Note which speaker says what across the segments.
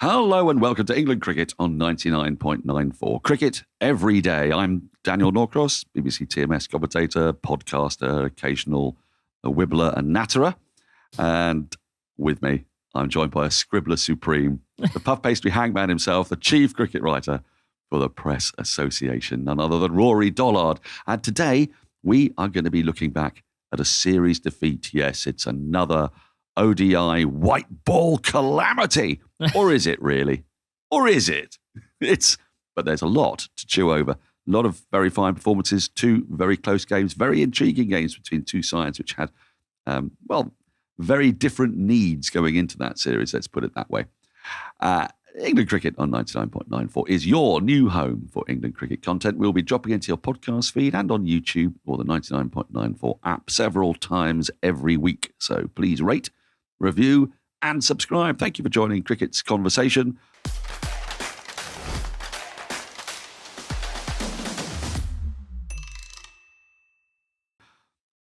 Speaker 1: Hello and welcome to England Cricket on 99.94. Cricket every day. I'm Daniel Norcross, BBC TMS commentator, podcaster, occasional wibbler and natterer. And with me, I'm joined by a scribbler supreme, the puff pastry hangman himself, the chief cricket writer for the Press Association, none other than Rory Dollard. And today, we are going to be looking back at a series defeat. Yes, it's another ODI white ball calamity. Or is it really? Or is it? But there's a lot to chew over. A lot of very fine performances, two very close games, very intriguing games between two sides which had, very different needs going into that series, let's put it that way. England Cricket on 99.94 is your new home for England cricket content. We'll be dropping into your podcast feed and on YouTube or the 99.94 app several times every week. So please rate, review, and subscribe. Thank you for joining Cricket's Conversation.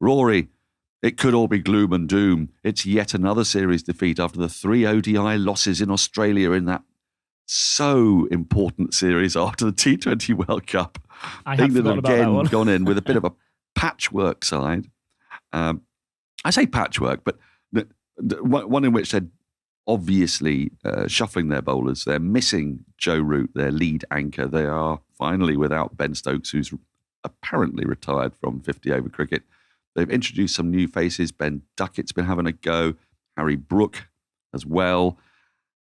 Speaker 1: Rory, it could all be gloom and doom. It's yet another series defeat after the 3 ODI losses in Australia in that so important series after the T20 World Cup. England have again gone in with a bit of a patchwork side. I say patchwork, but one in which they're obviously shuffling their bowlers. They're missing Joe Root, their lead anchor. They are finally without Ben Stokes, who's apparently retired from 50-over cricket. They've introduced some new faces. Ben Duckett's been having a go. Harry Brook as well.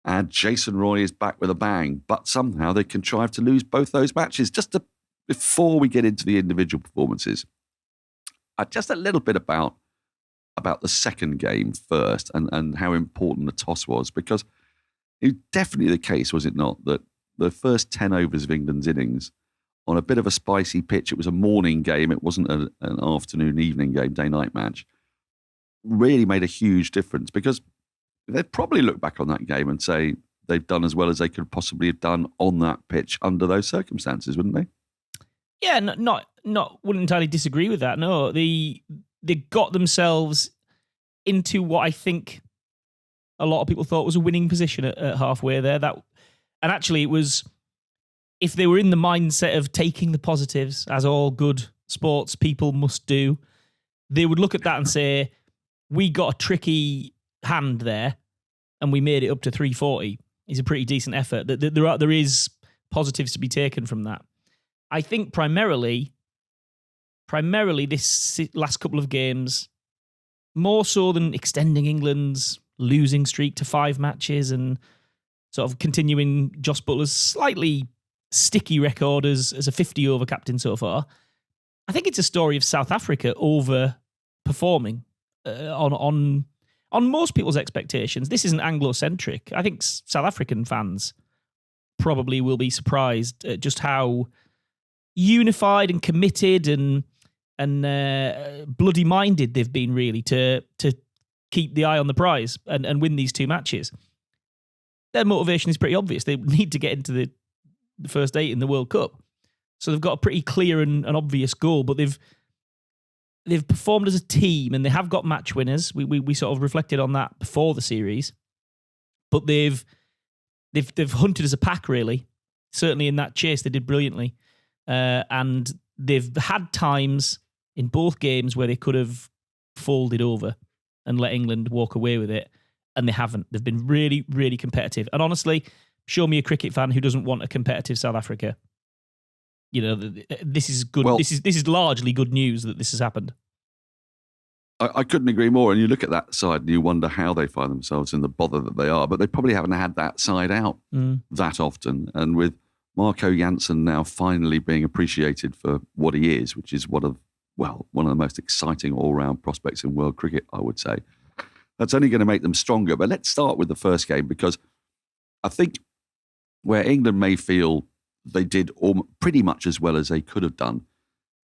Speaker 1: And Jason Roy is back with a bang. But somehow they contrived to lose both those matches. Before we get into the individual performances, just a little bit about the second game first and how important the toss was, because it was definitely the case, was it not, that the first 10 overs of England's innings on a bit of a spicy pitch, it was a morning game, it wasn't an afternoon, evening game, day-night match, really made a huge difference, because they'd probably look back on that game and say they've done as well as they could possibly have done on that pitch under those circumstances, wouldn't they?
Speaker 2: Yeah, wouldn't entirely disagree with that, no. They got themselves into what I think a lot of people thought was a winning position at halfway there. And actually it was, if they were in the mindset of taking the positives, as all good sports people must do, they would look at that and say, we got a tricky hand there and we made it up to 340. It's a pretty decent effort. There is positives to be taken from that. I think primarily this last couple of games, more so than extending England's losing streak to 5 matches and sort of continuing Jos Buttler's slightly sticky record as a 50-over captain so far, I think it's a story of South Africa overperforming on most people's expectations. This isn't Anglo-centric. I think South African fans probably will be surprised at just how unified and committed and bloody-minded they've been, really, to keep the eye on the prize and win these 2 matches. Their motivation is pretty obvious. They need to get into the first 8 in the World Cup. So they've got a pretty clear and obvious goal, but they've performed as a team and they have got match winners. We sort of reflected on that before the series. But they've hunted as a pack, really. Certainly in that chase, they did brilliantly. And they've had times in both games where they could have folded over and let England walk away with it, and they haven't. They've been really, really competitive. And honestly, show me a cricket fan who doesn't want a competitive South Africa. You know, this is good. Well, this is largely good news that this has happened.
Speaker 1: I couldn't agree more. And you look at that side and you wonder how they find themselves in the bother that they are. But they probably haven't had that side out that often. And with Marco Jansen now finally being appreciated for what he is, which is one of the most exciting all-round prospects in world cricket, I would say, that's only going to make them stronger. But let's start with the first game, because I think where England may feel they did pretty much as well as they could have done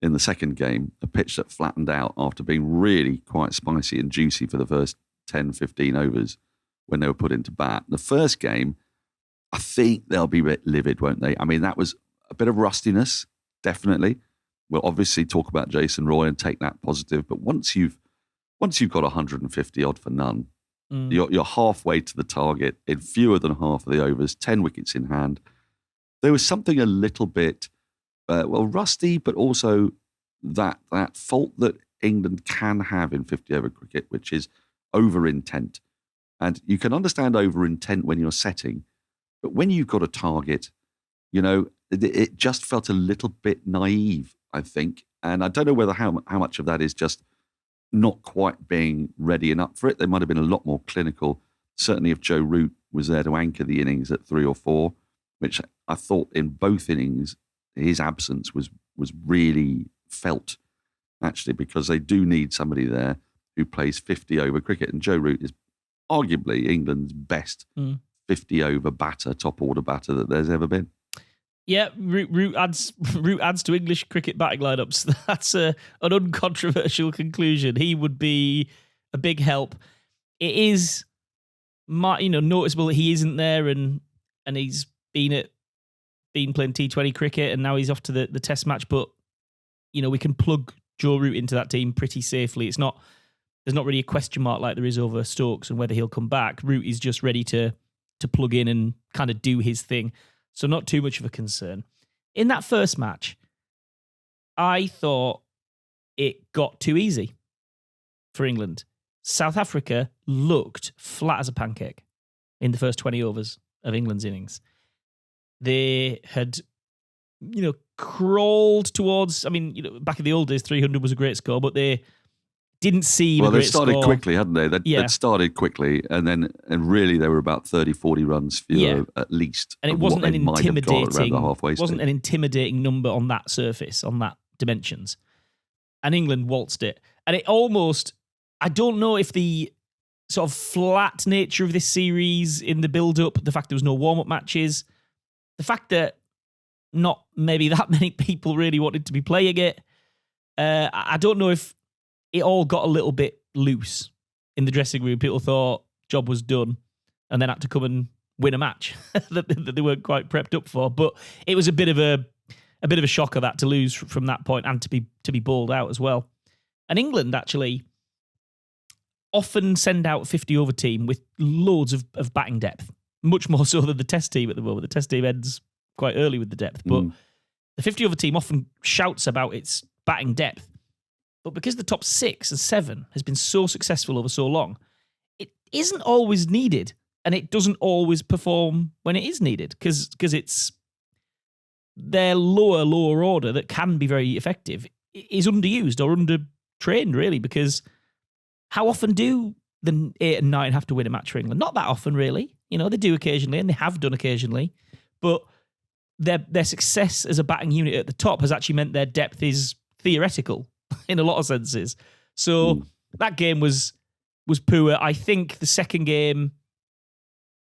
Speaker 1: in the second game, a pitch that flattened out after being really quite spicy and juicy for the first 10, 15 overs when they were put into bat. The first game, I think they'll be a bit livid, won't they? I mean, that was a bit of rustiness, definitely. We'll obviously talk about Jason Roy and take that positive, but once you've got 150 odd for none, You're halfway to the target in fewer than half of the overs, 10 wickets in hand. There was something a little bit, rusty, but also that fault that England can have in 50-over cricket, which is over-intent. And you can understand over-intent when you're setting, but when you've got a target, it just felt a little bit naive, I think. And I don't know whether how much of that is just not quite being ready and up for it. They might have been a lot more clinical. Certainly if Joe Root was there to anchor the innings at 3 or 4, which I thought in both innings, his absence was really felt, actually, because they do need somebody there who plays 50-over cricket. And Joe Root is arguably England's best 50-over batter, top-order batter that there's ever been.
Speaker 2: Yeah, Root adds to English cricket batting lineups. That's an uncontroversial conclusion. He would be a big help. It is, noticeable that he isn't there, and he's been playing T20 cricket, and now he's off to the Test match. But we can plug Joe Root into that team pretty safely. There's not really a question mark like there is over Stokes and whether he'll come back. Root is just ready to plug in and kind of do his thing. So not too much of a concern. In that first match, I thought it got too easy for England. South Africa looked flat as a pancake in the first 20 overs of England's innings. They had, crawled towards, back in the old days, 300 was a great score, but they didn't see
Speaker 1: Well,
Speaker 2: the
Speaker 1: they
Speaker 2: great
Speaker 1: started
Speaker 2: score.
Speaker 1: quickly, hadn't they? They'd started quickly, and really they were about 30, 40 runs fewer at least.
Speaker 2: And it wasn't an intimidating,
Speaker 1: wasn't
Speaker 2: an intimidating number on that surface, on that dimensions. And England waltzed it. And it almost, I don't know if the sort of flat nature of this series in the build-up, the fact there was no warm-up matches, the fact that not maybe that many people really wanted to be playing it, I don't know if it all got a little bit loose in the dressing room. People thought job was done and then had to come and win a match that they weren't quite prepped up for. But it was a bit of a shocker that to lose from that point and to be bowled out as well. And England actually often send out a 50-over team with loads of batting depth, much more so than the Test team at the moment. The Test team ends quite early with the depth, but the 50-over team often shouts about its batting depth. But because the top 6 and 7 has been so successful over so long, it isn't always needed, and it doesn't always perform when it is needed because it's their lower order that can be very effective is underused or under-trained, really, because how often do the 8 and 9 have to win a match for England? Not that often, really. They do occasionally, and they have done occasionally, but their success as a batting unit at the top has actually meant their depth is theoretical in a lot of senses. So that game was poor. I think the second game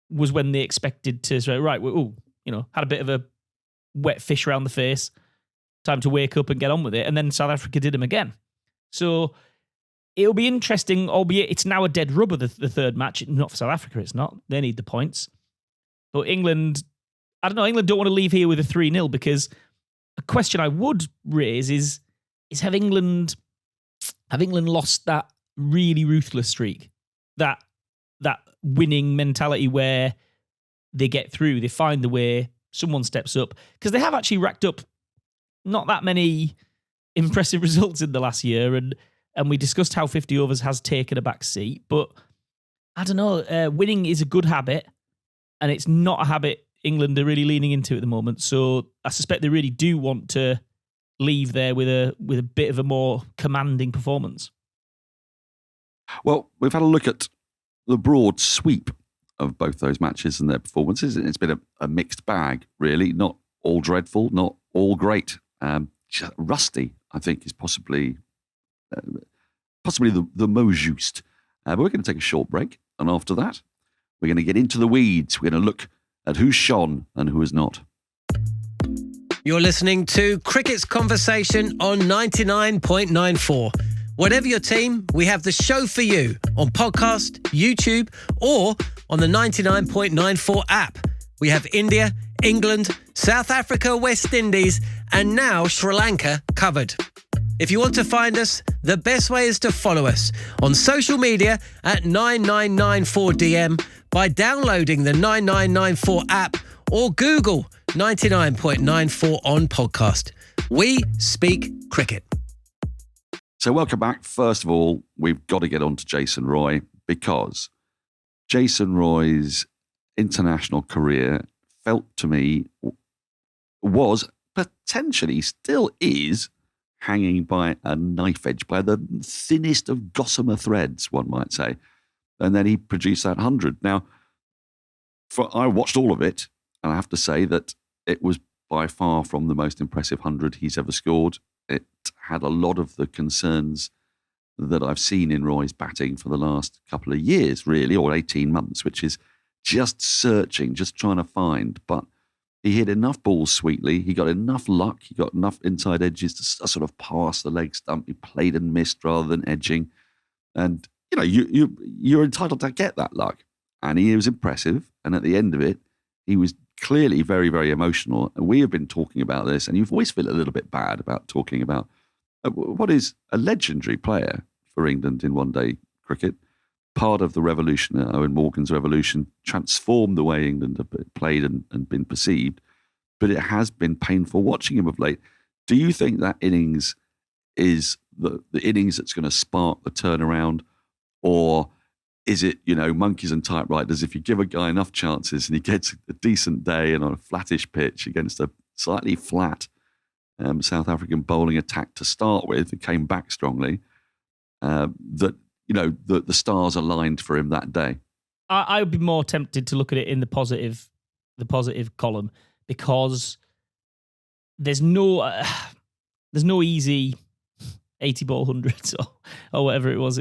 Speaker 2: was when they expected to say, right, had a bit of a wet fish around the face, time to wake up and get on with it. And then South Africa did them again. So it'll be interesting, albeit it's now a dead rubber, the third match. Not for South Africa, it's not. They need the points. But England, I don't know, England don't want to leave here with a 3-0 because a question I would raise is have England lost that really ruthless streak, that winning mentality where they get through, they find the way, someone steps up? Because they have actually racked up not that many impressive results in the last year, and we discussed how 50 overs has taken a back seat, but I don't know, winning is a good habit, and it's not a habit England are really leaning into at the moment, so I suspect they really do want to leave there with a bit of a more commanding performance.
Speaker 1: Well, we've had a look at the broad sweep of both those matches and their performances. It's been a mixed bag, really. Not all dreadful, not all great. Rusty, I think, is possibly the most juste. But we're going to take a short break, and after that, we're going to get into the weeds. We're going to look at who shone and who has not.
Speaker 3: You're listening to Cricket's Conversation on 99.94. Whatever your team, we have the show for you on podcast, YouTube, or on the 99.94 app. We have India, England, South Africa, West Indies, and now Sri Lanka covered. If you want to find us, the best way is to follow us on social media at 9994DM by downloading the 9994 app or Google 99.94 on podcast. We speak cricket.
Speaker 1: So welcome back. First of all, we've got to get on to Jason Roy, because Jason Roy's international career felt to me was, potentially still is, hanging by a knife edge, by the thinnest of gossamer threads, one might say. And then he produced that 100. Now, I watched all of it, and I have to say that it was by far from the most impressive 100 he's ever scored. It had a lot of the concerns that I've seen in Roy's batting for the last couple of years, really, or 18 months, which is just searching, just trying to find. But he hit enough balls sweetly. He got enough luck. He got enough inside edges to sort of pass the leg stump. He played and missed rather than edging. And, you know, you're entitled to get that luck. And he was impressive. And at the end of it, he was clearly very, very emotional. And we have been talking about this, and you've always feel a little bit bad about talking about what is a legendary player for England in one-day cricket. Part of the revolution, Owen Morgan's revolution, transformed the way England have played and been perceived. But it has been painful watching him of late. Do you think that innings is the innings that's going to spark the turnaround? Or is it, you know, monkeys and typewriters? If you give a guy enough chances and he gets a decent day and on a flattish pitch against a slightly flat South African bowling attack to start with, and came back strongly, that, you know, the stars aligned for him that day.
Speaker 2: I would be more tempted to look at it in the positive column, because there's no easy 80 ball hundreds or whatever it was.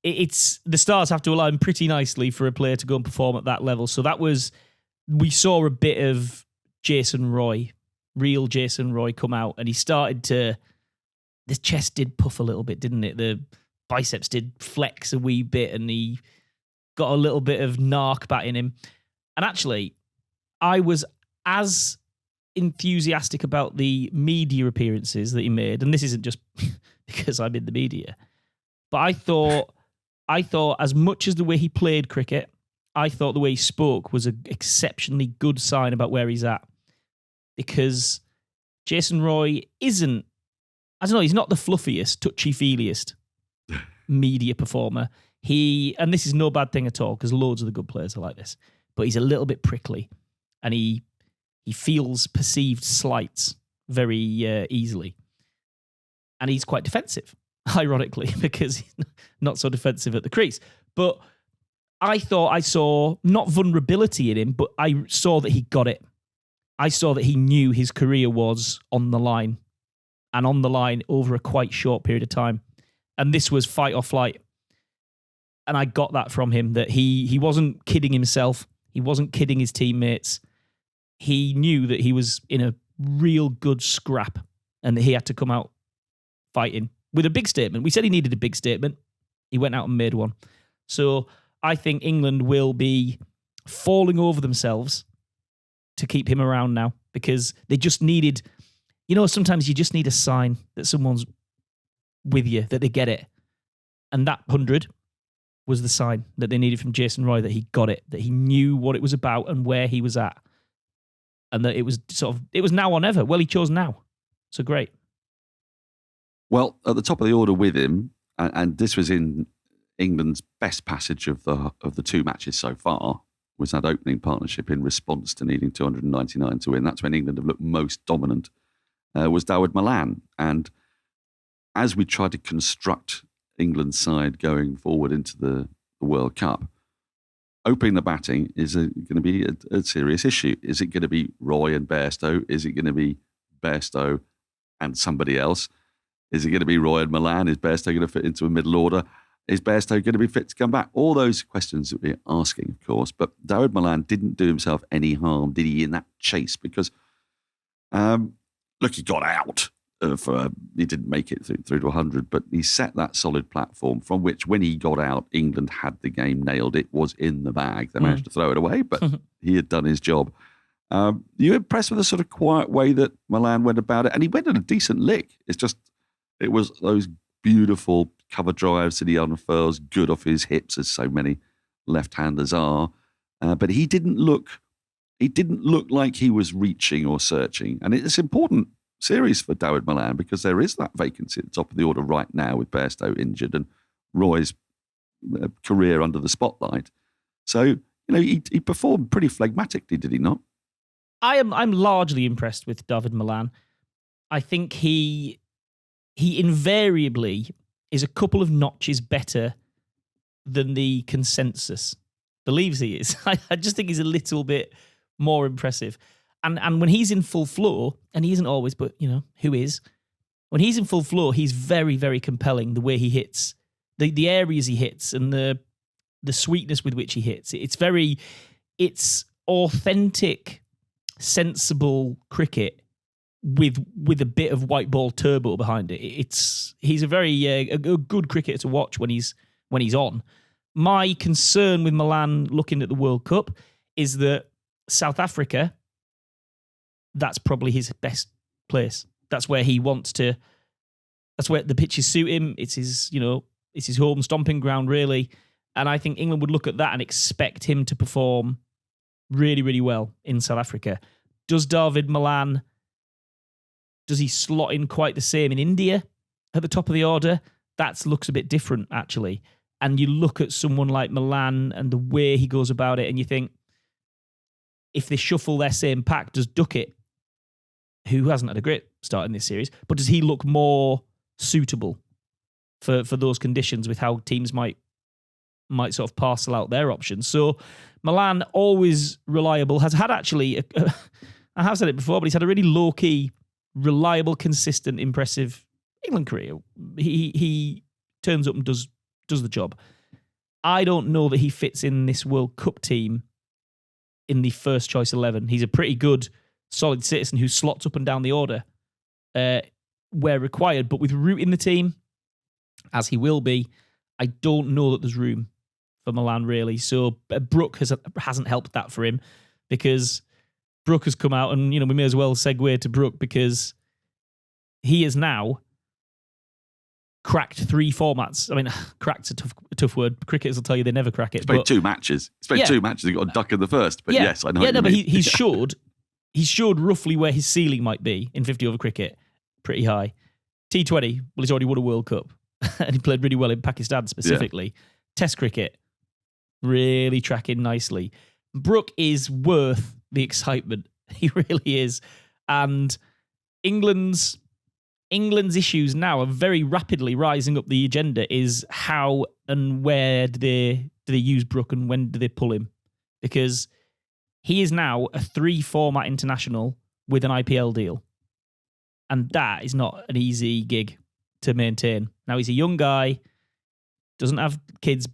Speaker 2: It's the stars have to align pretty nicely for a player to go and perform at that level. So we saw a bit of Jason Roy, real Jason Roy, come out, and he started to, the chest did puff a little bit, didn't it? The biceps did flex a wee bit, and he got a little bit of narc bat in him. And actually, I was as enthusiastic about the media appearances that he made, and this isn't just because I'm in the media, but I thought as much as the way he played cricket, I thought the way he spoke was an exceptionally good sign about where he's at. Because Jason Roy isn't, I don't know, he's not the fluffiest, touchy-feeliest media performer. And this is no bad thing at all, because loads of the good players are like this, but he's a little bit prickly, and he feels perceived slights very easily. And he's quite defensive, ironically, because he's not so defensive at the crease. But I thought I saw not vulnerability in him, but I saw that he got it. I saw that he knew his career was on the line, and on the line over a quite short period of time. And this was fight or flight. And I got that from him, that he wasn't kidding himself. He wasn't kidding his teammates. He knew that he was in a real good scrap, and that he had to come out fighting with a big statement. We said he needed a big statement. He went out and made one. So I think England will be falling over themselves to keep him around now, because they just needed, you know, sometimes you just need a sign that someone's with you, that they get it. And that 100 was the sign that they needed from Jason Roy, that he got it, that he knew what it was about and where he was at. And that it was now or never. Well, he chose now. So great.
Speaker 1: Well, at the top of the order with him, and this was in England's best passage of the two matches so far, was that opening partnership in response to needing 299 to win. That's when England have looked most dominant, was Dawid Malan. And as we try to construct England's side going forward into the World Cup, opening the batting is going to be a serious issue. Is it going to be Roy and Bairstow? Is it going to be Bairstow and somebody else? Is it going to be Roy and Malan? Is Bairstow going to fit into a middle order? Is Bairstow going to be fit to come back? All those questions that we're asking, of course. But Dawid Malan didn't do himself any harm, did he, in that chase? Because, look, he got out. He didn't make it through to 100, but he set that solid platform from which, when he got out, England had the game nailed. It was in the bag. They managed to throw it away, but he had done his job. You impressed with the sort of quiet way that Malan went about it? And he went at a decent lick. It's just, It was those beautiful cover drives that he unfurls, good off his hips, as so many left-handers are. But he didn't look like he was reaching or searching. And it's an important series for Dawid Malan because there is that vacancy at the top of the order right now with Bairstow injured and Roy's career under the spotlight. So, he performed pretty phlegmatically, did he not?
Speaker 2: I'm largely impressed with Dawid Malan. I think he invariably is a couple of notches better than the consensus believes he is. I just think he's a little bit more impressive. And when he's in full flow, and he isn't always, but, who is? When he's in full flow, he's very, very compelling, the way he hits, the areas he hits, and the sweetness with which he hits. It's authentic, sensible cricket with a bit of white ball turbo behind it. He's a very a good cricketer to watch when he's on. My concern with Malan looking at the World Cup is that South Africa, that's probably his best place. That's where he wants to. That's where the pitches suit him. It's his home stomping ground, really. And I think England would look at that and expect him to perform really, really well in South Africa. Does Dawid Malan, does he slot in quite the same in India at the top of the order? That looks a bit different, actually. And you look at someone like Malan and the way he goes about it, and you think, if they shuffle their same pack, does Duckett, who hasn't had a great start in this series, but does he look more suitable for those conditions with how teams might sort of parcel out their options? So Malan, always reliable, has had actually, I have said it before, but he's had a really low-key, reliable, consistent, impressive England career. He turns up and does the job. I don't know that he fits in this World Cup team in the first choice 11. He's a pretty good, solid citizen who slots up and down the order where required, but with Root in the team, as he will be, I don't know that there's room for Malan, really. So Brook hasn't helped that for him, because Brook has come out, and we may as well segue to Brook, because he has now cracked 3 formats. I mean, cracked's a tough word. Cricketers will tell you they never crack it.
Speaker 1: He's played 2 matches. He got a duck in the first. But yes, I know.
Speaker 2: But he's showed roughly where his ceiling might be in 50 over cricket, pretty high. T20, well, he's already won a World Cup, and he played really well in Pakistan specifically. Yeah. Test cricket, really tracking nicely. Brook is worth the excitement. He really is. And England's issues now are very rapidly rising up the agenda, is how and where do they use Brook, and when do they pull him? Because he is now a 3-format international with an IPL deal. And that is not an easy gig to maintain. Now, he's a young guy, doesn't have kids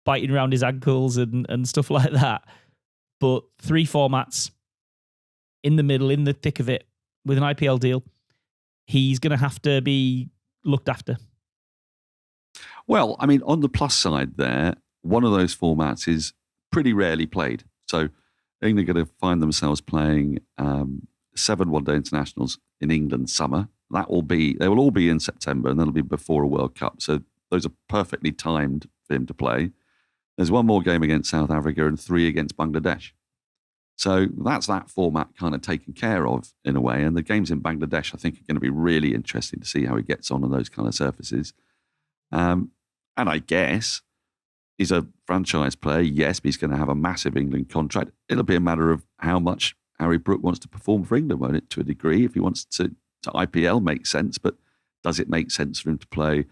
Speaker 2: biting around his ankles and stuff like that. But 3 formats in the middle, in the thick of it, with an IPL deal, he's going to have to be looked after.
Speaker 1: Well, I mean, on the plus side there, one of those formats is pretty rarely played. So England are going to find themselves playing 7 one-day internationals in England summer. They will all be in September, and that'll be before a World Cup. So those are perfectly timed for him to play. There's 1 more game against South Africa and 3 against Bangladesh. So that's that format kind of taken care of in a way. And the games in Bangladesh, I think, are going to be really interesting to see how he gets on those kind of surfaces. And I guess he's a franchise player. Yes, but he's going to have a massive England contract. It'll be a matter of how much Harry Brook wants to perform for England, won't it, to a degree? If he wants to IPL, makes sense. But does it make sense for him to play,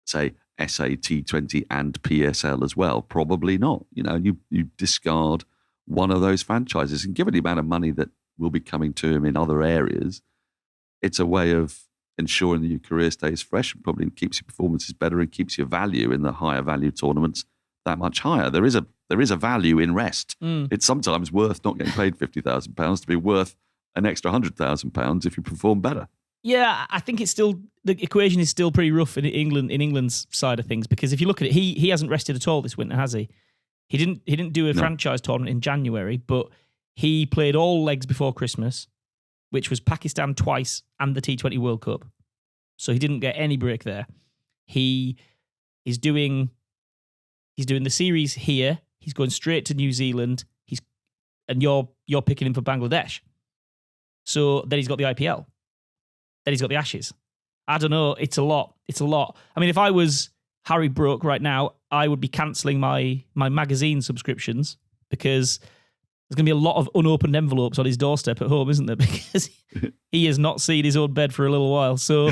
Speaker 1: say, SA, T20 and PSL as well? Probably not. You discard one of those franchises, and given the amount of money that will be coming to him in other areas, it's a way of ensuring that your career stays fresh and probably keeps your performances better and keeps your value in the higher value tournaments that much higher. There is a value in rest. It's sometimes worth not getting paid £50,000 to be worth an extra £100,000 if you perform better.
Speaker 2: Yeah, I think it's still, the equation is still pretty rough in England's side of things, because if you look at it, he hasn't rested at all this winter, has he? He didn't do a franchise tournament in January, but he played all legs before Christmas, which was Pakistan twice and the T20 World Cup. so he didn't get any break there. He is doing the series here. He's going straight to New Zealand. And you're picking him for Bangladesh. So then he's got the IPL. Then he's got the Ashes. I don't know. It's a lot. I mean, if I was Harry Brook right now, I would be cancelling my magazine subscriptions, because there's going to be a lot of unopened envelopes on his doorstep at home, isn't there? Because he has not seen his own bed for a little while. So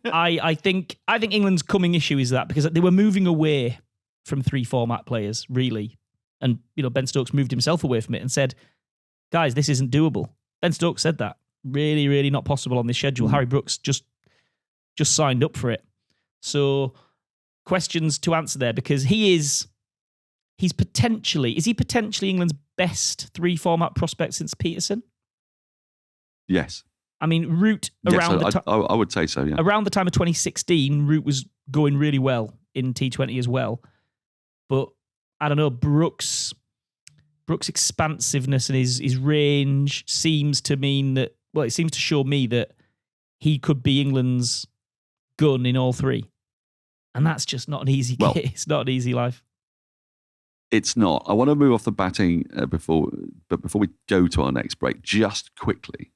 Speaker 2: I think England's coming issue is that, because they were moving away from 3 format players, really. And, Ben Stokes moved himself away from it and said, guys, this isn't doable. Ben Stokes said that. Really, really not possible on this schedule. Harry Brooks just signed up for it. So questions to answer there, because is he potentially England's best 3 format prospect since Peterson?
Speaker 1: Yes.
Speaker 2: I mean, Root around the time...
Speaker 1: I would say so, yeah.
Speaker 2: Around the time of 2016, Root was going really well in T20 as well. But I don't know, Brooks' expansiveness and his range seems to mean that, it seems to show me that he could be England's gun in all 3. And that's just not an easy It's not an easy life.
Speaker 1: It's not. I want to move off the batting before we go to our next break, just quickly.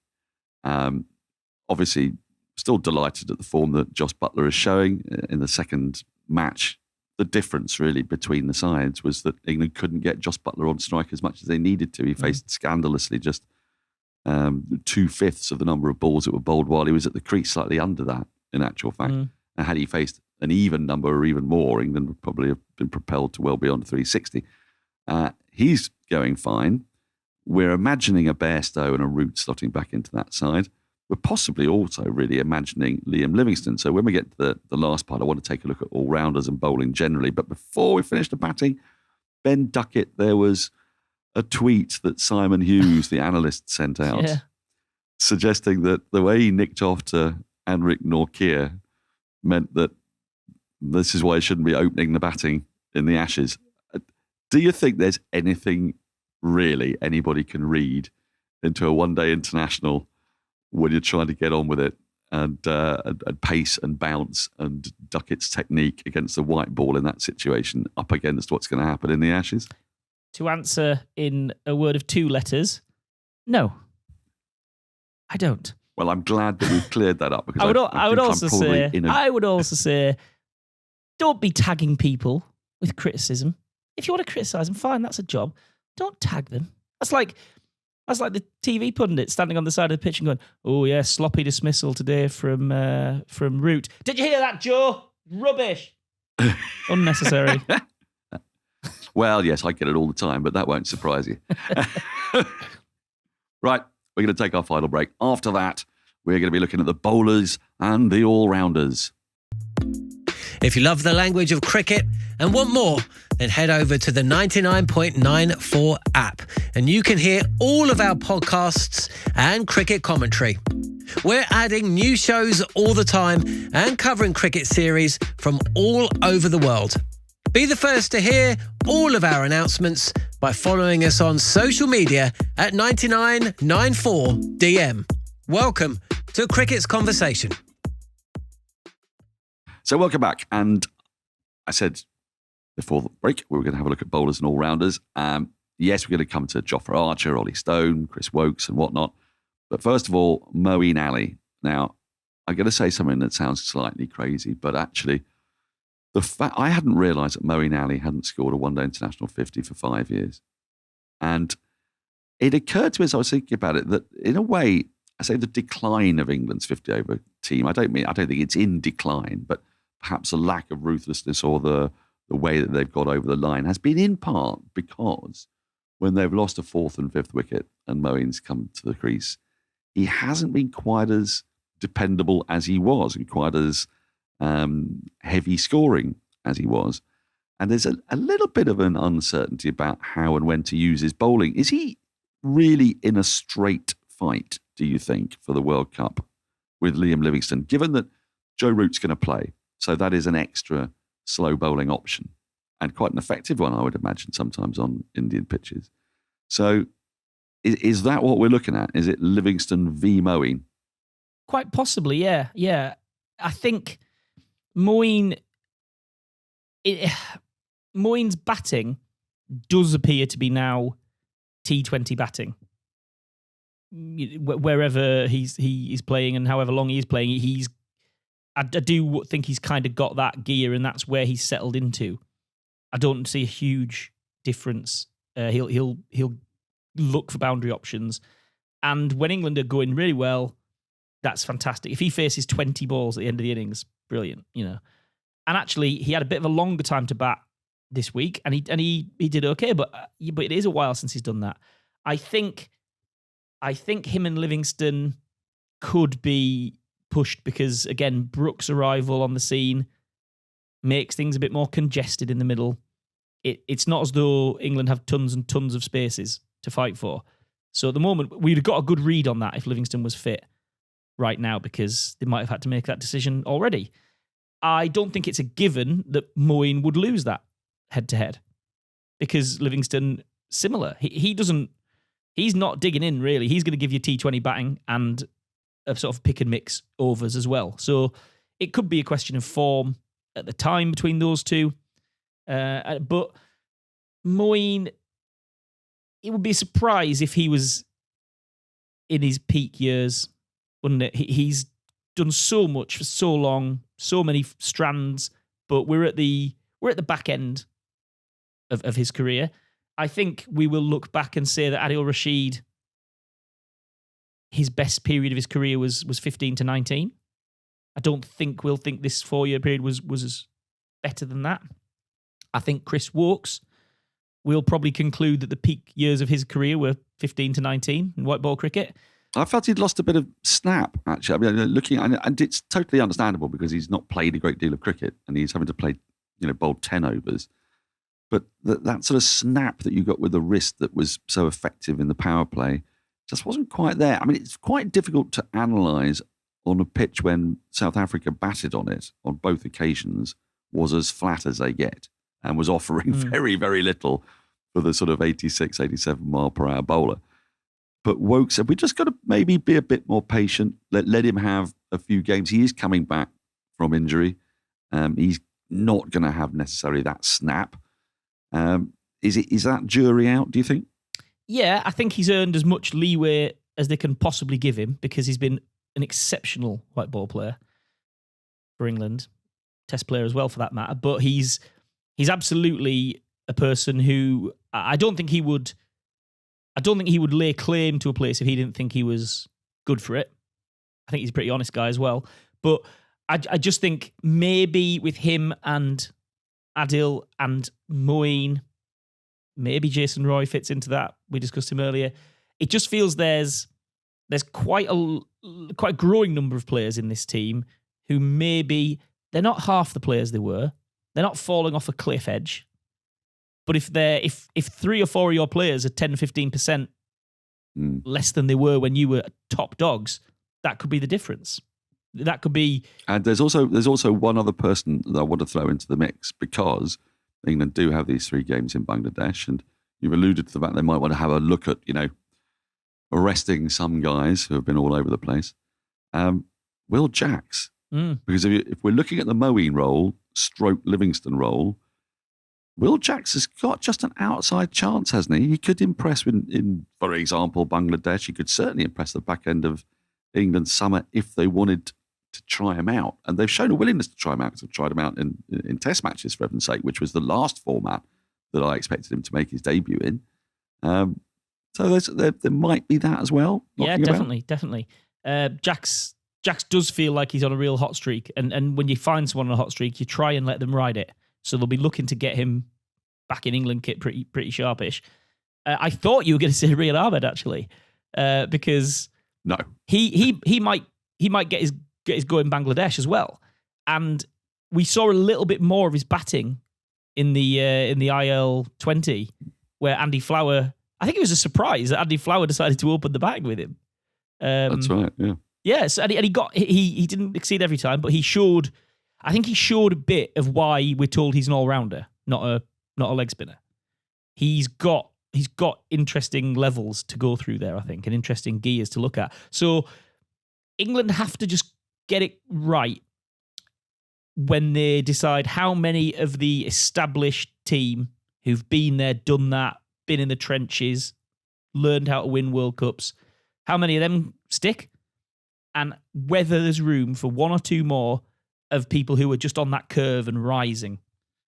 Speaker 1: Obviously, still delighted at the form that Jos Buttler is showing in the second match. The difference really between the sides was that England couldn't get Jos Buttler on strike as much as they needed to. He faced scandalously just 2/5 of the number of balls that were bowled, while he was at the crease slightly under that, in actual fact. And had he faced an even number or even more, England would probably have been propelled to well beyond 360. He's going fine. We're imagining a Bairstow and a Root slotting back into that side. We're possibly also really imagining Liam Livingstone. So when we get to the last part, I want to take a look at all-rounders and bowling generally. But before we finish the batting, Ben Duckett, there was a tweet that Simon Hughes, the analyst, sent out, suggesting that the way he nicked off to Anrik Nortje meant that this is why he shouldn't be opening the batting in the Ashes. Do you think there's anything really anybody can read into a one-day international when you're trying to get on with it and pace and bounce and Duckett's technique against the white ball in that situation up against what's going to happen in the Ashes?
Speaker 2: To answer in a word of 2 letters, no. I don't.
Speaker 1: Well, I'm glad that we've cleared that up, because
Speaker 2: I would also say, don't be tagging people with criticism. If you want to criticize them, fine, that's a job. Don't tag them. That's like the TV pundit standing on the side of the pitch and going, "Oh yeah, sloppy dismissal today from Root. Did you hear that, Joe? Rubbish." Unnecessary.
Speaker 1: Well, yes, I get it all the time, but that won't surprise you. Right, we're going to take our final break. After that, we're going to be looking at the bowlers and the all-rounders.
Speaker 3: If you love the language of cricket and want more, then head over to the 99.94 app and you can hear all of our podcasts and cricket commentary. We're adding new shows all the time and covering cricket series from all over the world. Be the first to hear all of our announcements by following us on social media at 9994DM. Welcome to Cricket's Conversation.
Speaker 1: So welcome back. And I said before the break, we were going to have a look at bowlers and all-rounders. Yes, we're going to come to Jofra Archer, Ollie Stone, Chris Wokes and whatnot. But first of all, Moeen Ali. Now, I'm going to say something that sounds slightly crazy, but actually, the fact I hadn't realised that Moeen Ali hadn't scored a one-day international 50 for 5 years. And it occurred to me as I was thinking about it that, in a way, I say the decline of England's 50-over team, I don't think it's in decline, but perhaps a lack of ruthlessness or the way that they've got over the line has been in part because when they've lost a 4th and 5th wicket and Moeen's come to the crease, he hasn't been quite as dependable as he was and quite as heavy scoring as he was. And there's a little bit of an uncertainty about how and when to use his bowling. Is he really in a straight fight, do you think, for the World Cup with Liam Livingstone, given that Joe Root's going to play? So that is an extra slow bowling option and quite an effective one, I would imagine, sometimes on Indian pitches. So is that what we're looking at? Is it Livingstone v Moeen?
Speaker 2: Quite possibly, yeah. I think Moyne's batting does appear to be now T20 batting. Wherever he's playing and however long he's playing, I do think he's kind of got that gear, and that's where he's settled into. I don't see a huge difference. He'll look for boundary options, and when England are going really well, that's fantastic. If he faces 20 balls at the end of the innings, brilliant, And actually, he had a bit of a longer time to bat this week, and he did okay. But it is a while since he's done that. I think him and Livingston could be pushed because, again, Brook's arrival on the scene makes things a bit more congested in the middle. It's not as though England have tons and tons of spaces to fight for. So at the moment, we'd have got a good read on that if Livingston was fit right now, because they might have had to make that decision already. I don't think it's a given that Moyne would lose that head-to-head, because Livingston, similar. He's not digging in, really. He's going to give you T20 batting and a sort of pick and mix overs as well. So it could be a question of form at the time between those two. But Moyne, it would be a surprise if he was in his peak years, wouldn't it? He's done so much for so long, so many strands, but we're at the back end of his career. I think we will look back and say that Adil Rashid, his best period of his career was 15 to 19. I don't think we'll think this 4-year period was better than that. I think Chris Woakes will probably conclude that the peak years of his career were 15 to 19 in white ball cricket.
Speaker 1: I felt he'd lost a bit of snap, actually. I mean, and it's totally understandable because he's not played a great deal of cricket and he's having to play, bowled 10 overs. But that sort of snap that you got with the wrist that was so effective in the power play just wasn't quite there. I mean, it's quite difficult to analyse on a pitch when South Africa batted on it on both occasions, was as flat as they get and was offering very, very little for the sort of 86, 87 mile per hour bowler. But Woakes said, we just got to maybe be a bit more patient, let him have a few games. He is coming back from injury. He's not going to have necessarily that snap. Is that jury out, do you think?
Speaker 2: Yeah, I think he's earned as much leeway as they can possibly give him because he's been an exceptional white ball player for England, Test player as well for that matter. But he's absolutely a person who I don't think he would lay claim to a place if he didn't think he was good for it. I think he's a pretty honest guy as well. But I just think maybe with him and Adil and Moyne, maybe Jason Roy fits into that. We discussed him earlier. It just feels there's quite a growing number of players in this team who maybe they're not half the players they were. They're not falling off a cliff edge. But if 3 or 4 of your players are 10-15% less than they were when you were top dogs, that could be the difference. That could be.
Speaker 1: And there's also one other person that I want to throw into the mix, because England do have these 3 games in Bangladesh, and you've alluded to the fact they might want to have a look at, arresting some guys who have been all over the place. Will Jacks, because if we're looking at the Moeen role, stroke Livingston role, Will Jacks has got just an outside chance, hasn't he? He could impress in, for example, Bangladesh. He could certainly impress the back end of England's summer if they wanted to try him out. And they've shown a willingness to try him out, because they've tried him out in Test matches, for heaven's sake, which was the last format that I expected him to make his debut in. So there might be that as well.
Speaker 2: Yeah, definitely. Jacks does feel like he's on a real hot streak. And when you find someone on a hot streak, you try and let them ride it. So they'll be looking to get him back in England kit pretty sharpish. I thought you were going to say Riyad Ahmed, actually, because
Speaker 1: no,
Speaker 2: he might get his go in Bangladesh as well. And we saw a little bit more of his batting in the IL-20, where Andy Flower. I think it was a surprise that Andy Flower decided to open the bag with him.
Speaker 1: That's right. Yeah.
Speaker 2: Yes, and he didn't exceed every time, but he showed. I think he showed a bit of why we're told he's an all-rounder, not a leg spinner. He's got interesting levels to go through there, I think, and interesting gears to look at. So England have to just get it right when they decide how many of the established team who've been there, done that, been in the trenches, learned how to win World Cups, how many of them stick, and whether there's room for one or two more of people who are just on that curve and rising.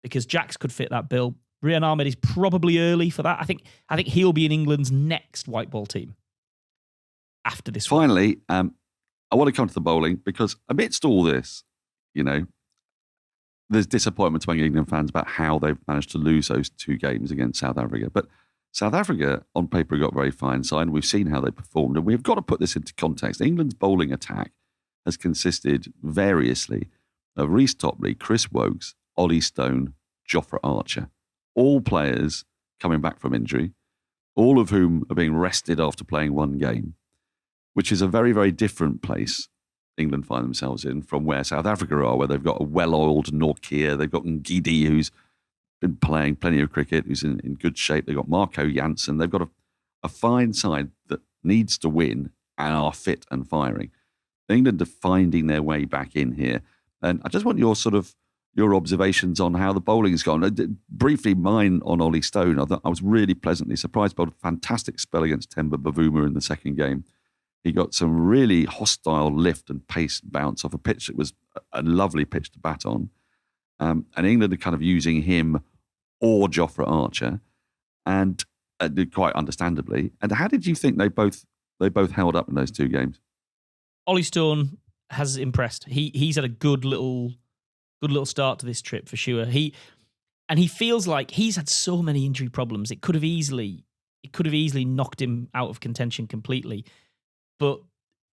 Speaker 2: Because Jax could fit that bill. Rian Ahmed is probably early for that. I think he'll be in England's next white ball team after this one.
Speaker 1: Finally, I want to come to the bowling because amidst all this, there's disappointment among England fans about how they've managed to lose those 2 games against South Africa. But South Africa, on paper, got a very fine side. We've seen how they performed. And we've got to put this into context. England's bowling attack has consisted variously of Reece Topley, Chris Wokes, Ollie Stone, Jofra Archer. All players coming back from injury, all of whom are being rested after playing 1 game, which is a very, very different place England find themselves in from where South Africa are, where they've got a well-oiled Nortje, they've got Ngidi, who's been playing plenty of cricket, who's in good shape. They've got Marco Jansen. They've got a fine side that needs to win and are fit and firing. England are finding their way back in here. And I just want your observations on how the bowling's gone. Briefly, mine on Ollie Stone. I was really pleasantly surprised by a fantastic spell against Temba Bavuma in the second game. He got some really hostile lift and pace bounce off a pitch that was a lovely pitch to bat on. And England are kind of using him or Jofra Archer, and quite understandably. And how did you think they both held up in those 2 games?
Speaker 2: Ollie Stone has impressed. He's had a good little start to this trip for sure. He feels like he's had so many injury problems. It could have easily knocked him out of contention completely. But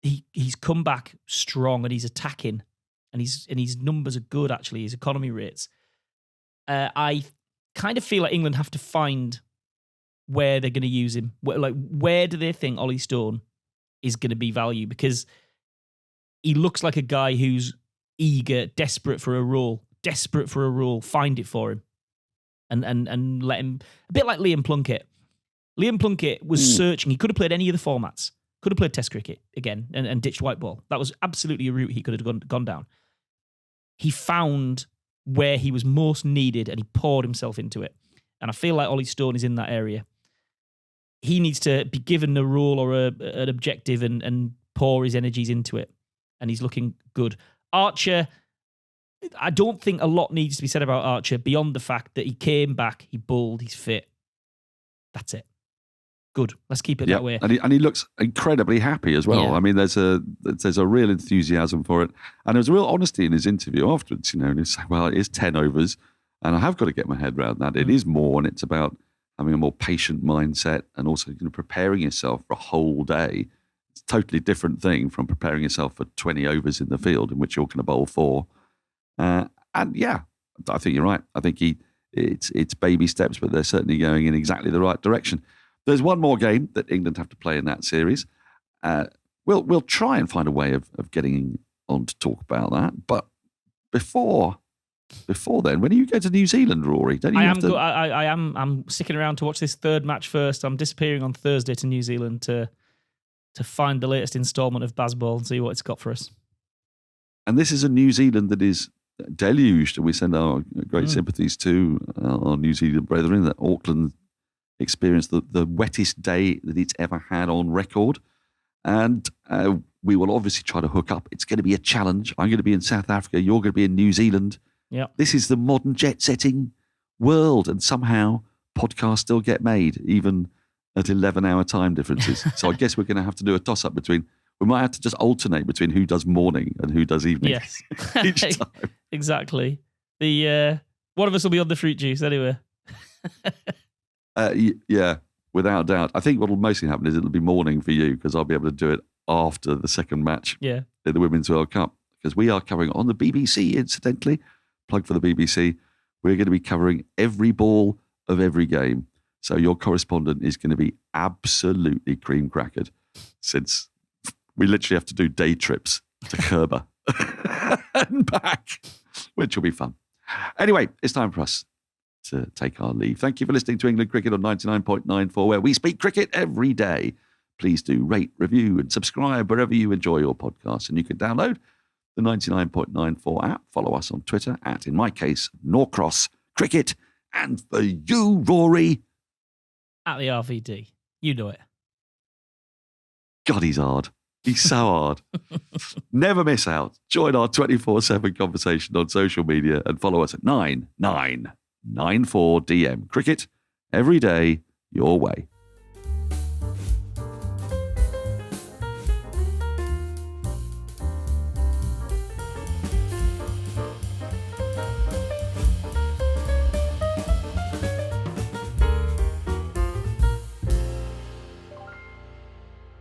Speaker 2: he's come back strong and he's attacking, and his numbers are good actually. His economy rates. I kind of feel like England have to find where they're going to use him. Where do they think Ollie Stone is going to be value? Because he looks like a guy who's eager, desperate for a role. Find it for him, and let him. A bit like Liam Plunkett. Liam Plunkett was searching. He could have played any of the formats. Could have played Test cricket again and ditched white ball. That was absolutely a route he could have gone down. He found where he was most needed and he poured himself into it. And I feel like Ollie Stone is in that area. He needs to be given a role or an objective and pour his energies into it. And he's looking good. Archer, I don't think a lot needs to be said about Archer beyond the fact that he came back, he bowled, he's fit. That's it. Good. Let's keep it that way.
Speaker 1: And he looks incredibly happy as well.
Speaker 2: Yeah.
Speaker 1: I mean, there's a real enthusiasm for it. And there was a real honesty in his interview afterwards, and he said, well, it is 10 overs and I have got to get my head around that. It is more, and it's about having a more patient mindset and also preparing yourself for a whole day. It's a totally different thing from preparing yourself for 20 overs in the field in which you're going to bowl 4. And yeah, I think you're right. I think it's baby steps, but they're certainly going in exactly the right direction. There's one more game that England have to play in that series. We'll try and find a way of getting on to talk about that. But before then, when are you going to New Zealand, Rory? Don't you
Speaker 2: I'm sticking around to watch this 3rd match first. I'm disappearing on Thursday to New Zealand to find the latest instalment of Bazball and see what it's got for us.
Speaker 1: And this is a New Zealand that is deluged, and we send our great sympathies to our New Zealand brethren. That Auckland experienced the wettest day that it's ever had on record. And we will obviously try to hook up. It's going to be a challenge. I'm going to be in South Africa. You're going to be in New Zealand.
Speaker 2: Yeah.
Speaker 1: This is the modern jet-setting world. And somehow podcasts still get made, even at 11-hour time differences. So I guess we're going to have to do a toss-up between... We might have to just alternate between who does morning and who does evening.
Speaker 2: Yes.
Speaker 1: Each time.
Speaker 2: Exactly. One of us will be on the fruit juice anyway.
Speaker 1: Yeah, without doubt. I think what will mostly happen is it'll be morning for you because I'll be able to do it after the second match in the Women's World Cup, because we are covering on the BBC, incidentally. Plug for the BBC. We're going to be covering every ball of every game. So your correspondent is going to be absolutely cream crackered, since we literally have to do day trips to Kerber and back, which will be fun. Anyway, it's time for us to take our leave. Thank you for listening to England Cricket on 99.94, where we speak cricket every day. please do rate, review, and subscribe wherever you enjoy your podcasts. And you can download the 99.94 app. Follow us on Twitter at, in my case, Norcross Cricket. And for you, Rory,
Speaker 2: At the RVD. You know it.
Speaker 1: God, he's hard. He's so hard. Never miss out. Join our 24/7 conversation on social media and follow us at 9994DM Cricket every day your way.